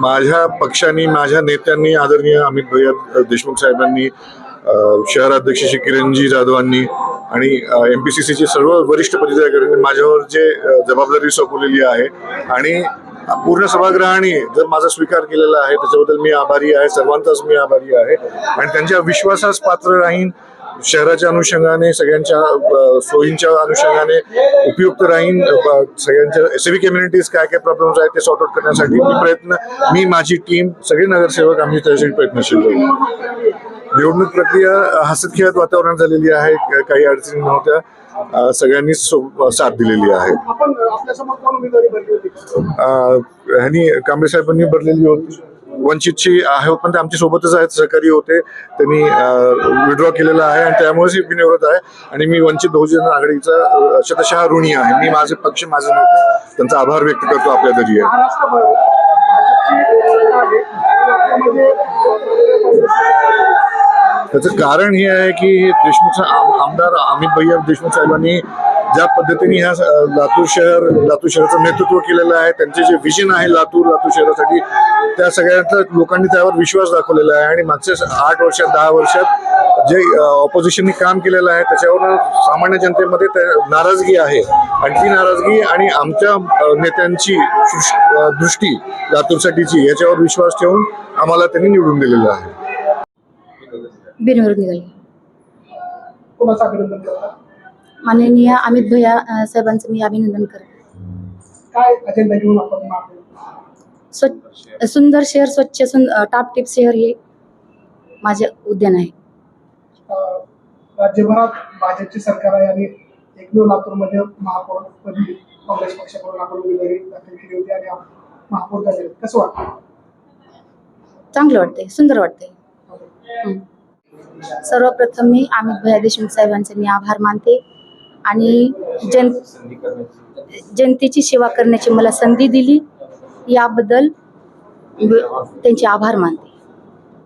माझ्या पक्षाने, माझ्या नेत्यांनी, आदरणीय अमित भैया देशमुख साहेबांनी, शहराध्यक्ष श्री किरणजी जाधवांनी आणि MPCCचे सर्व वरिष्ठ पदाधिकाऱ्यांनी माझ्यावर जे जबाबदारी सोपवलेली आहे आणि पूर्ण सभागृहाने जर माझा स्वीकार केलेला आहे त्याच्याबद्दल मी आभारी आहे, सर्वांचाच मी आभारी आहे आणि त्यांच्या विश्वासास पात्र राहीन. शहराच्या अनुषंगाने, सगळ्यांच्या सोयींच्या अनुषंगाने उपयुक्त राहीन. सगळ्यांच्या सिव्हिक कम्युनिटीज काय काय प्रॉब्लेम्स आहेत ते सॉर्ट आउट करण्यासाठी मी माझी टीम, सगळे नगरसेवक आम्ही त्यासाठी प्रयत्नशील राहू. निवडणूक प्रक्रिया हसत खेळत वातावरण झालेली आहे, काही अडचणी नव्हत्या, सगळ्यांनीच साथ दिलेली आहे. ह्यांनी कांबळे साहेबांनी भरलेली होती, वंचितची आहे पण ते आमच्या सोबतच आहेत, सहकारी होते, त्यांनी विड्रॉ केलेला आहे आणि त्यामुळेच बिनविरोध आहे आणि मी वंचित बहुजन आघाडीचा शतशः ऋणी आहे. मी माझे पक्ष, माझे नेते त्यांचा आभार व्यक्त करतो आपल्या तरी. त्याचं कारण हे आहे की देशमुख आमदार अमित भैया देशमुख साहेबांनी ज्या पद्धतीने ह्या लातूर शहराचं नेतृत्व केलेलं आहे, त्यांचे जे विजन आहे लातूर शहरासाठी, त्या सगळ्या लोकांनी त्यावर विश्वास दाखवलेला आहे आणि मागच्या 8 वर्षात 10 वर्षात जे ऑपोजिशनने काम केलेलं आहे त्याच्यावर सामान्य जनतेमध्ये नाराजगी आहे आणि ती नाराजगी आणि आमच्या नेत्यांची दृष्टी लातूरसाठीची याच्यावर विश्वास ठेवून आम्हाला त्यांनी निवडून दिलेलं आहे. बिनविरोध निघाली. कोणाचं अभिनंदन करता? माननीय अमित भैया साहेबांचं मी अभिनंदन करते. काय अजेंडा घेऊन आपण सुंदर शहर, स्वच्छ टापटीप शहर हे माझे उद्यान आहे. राज्यभरात भाजपची सरकार आहे आणि एकमेव लातूरमध्ये महापौरपदी काँग्रेस पक्षाकडून आपण उमेदवारी दाखल केली होती आणि महापौर झाले. कसं वाटतं? चांगलं वाटतंय, सुंदर वाटतंय. सर्वप्रथम मी अमित भैया देशमुख साहेबांचे मी आभार मानते आणि जनतेची सेवा करण्याची मला संधी दिली याबद्दल त्यांचे आभार मानते.